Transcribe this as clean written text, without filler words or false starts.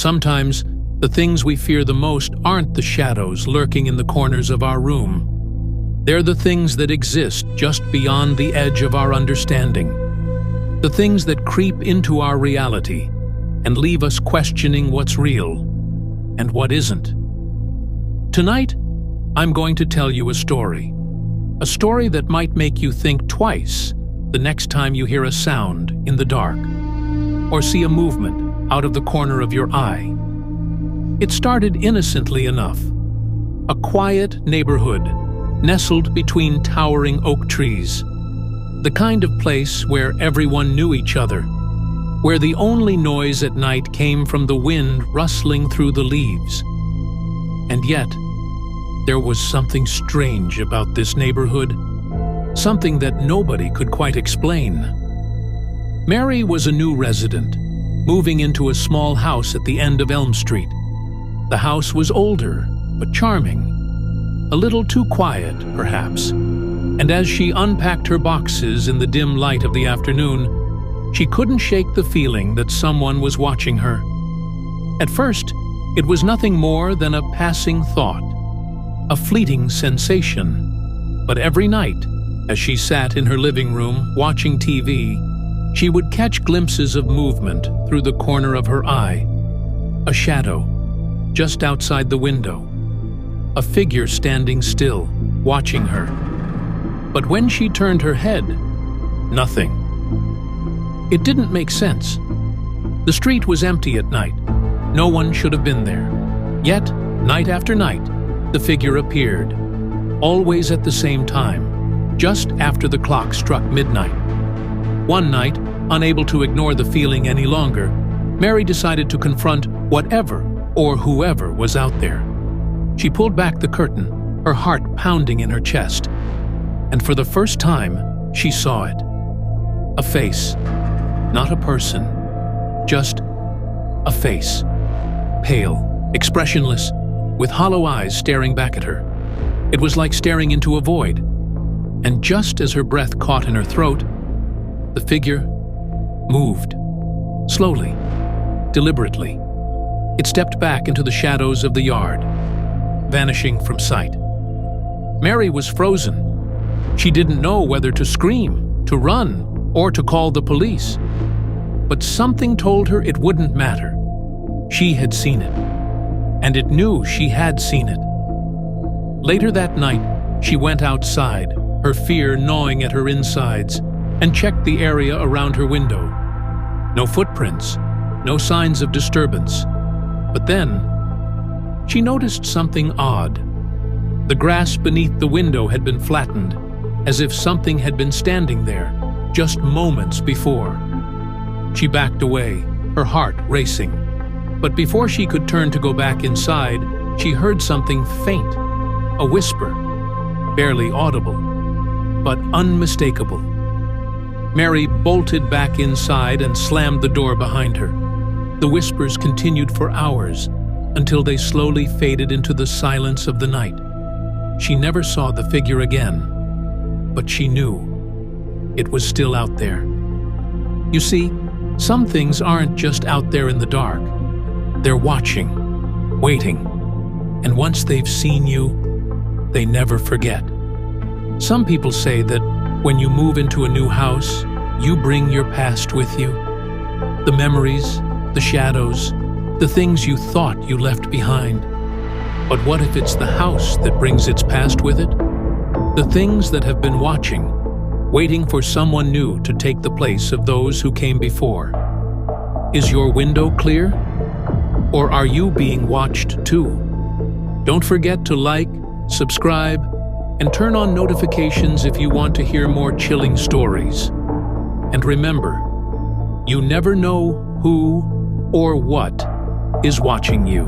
Sometimes, the things we fear the most aren't the shadows lurking in the corners of our room. They're the things that exist just beyond the edge of our understanding. The things that creep into our reality and leave us questioning what's real and what isn't. Tonight, I'm going to tell you a story. A story that might make you think twice the next time you hear a sound in the dark or see a movement out of the corner of your eye. It started innocently enough. A quiet neighborhood nestled between towering oak trees. The kind of place where everyone knew each other, where the only noise at night came from the wind rustling through the leaves. And yet, there was something strange about this neighborhood, something that nobody could quite explain. Mary was a new resident, moving into a small house at the end of Elm Street. The house was older, but charming. A little too quiet, perhaps. And as she unpacked her boxes in the dim light of the afternoon, she couldn't shake the feeling that someone was watching her. At first, it was nothing more than a passing thought, a fleeting sensation. But every night, as she sat in her living room watching TV, she would catch glimpses of movement through the corner of her eye. A shadow, just outside the window. A figure standing still, watching her. But when she turned her head, nothing. It didn't make sense. The street was empty at night. No one should have been there. Yet, night after night, the figure appeared, always at the same time, just after the clock struck midnight. One night, unable to ignore the feeling any longer, Mary decided to confront whatever or whoever was out there. She pulled back the curtain, her heart pounding in her chest. And for the first time, she saw it. A face. Not a person. Just a face. Pale, expressionless, with hollow eyes staring back at her. It was like staring into a void. And just as her breath caught in her throat, the figure moved. Slowly, deliberately. It stepped back into the shadows of the yard, vanishing from sight. Mary was frozen. She didn't know whether to scream, to run, or to call the police. But something told her it wouldn't matter. She had seen it, and it knew she had seen it. Later that night, she went outside, her fear gnawing at her insides, and checked the area around her window. No footprints, no signs of disturbance. But then, she noticed something odd. The grass beneath the window had been flattened, as if something had been standing there, just moments before. She backed away, her heart racing. But before she could turn to go back inside, she heard something faint, a whisper, barely audible, but unmistakable. Mary bolted back inside and slammed the door behind her. The whispers continued for hours, until they slowly faded into the silence of the night. She never saw the figure again, but she knew it was still out there. You see, some things aren't just out there in the dark. They're watching, waiting, and once they've seen you, they never forget. Some people say that when you move into a new house, you bring your past with you. The memories, the shadows, the things you thought you left behind. But what if it's the house that brings its past with it? The things that have been watching, waiting for someone new to take the place of those who came before. Is your window clear? Or are you being watched too? Don't forget to like, subscribe, and turn on notifications if you want to hear more chilling stories. And remember, you never know who or what is watching you.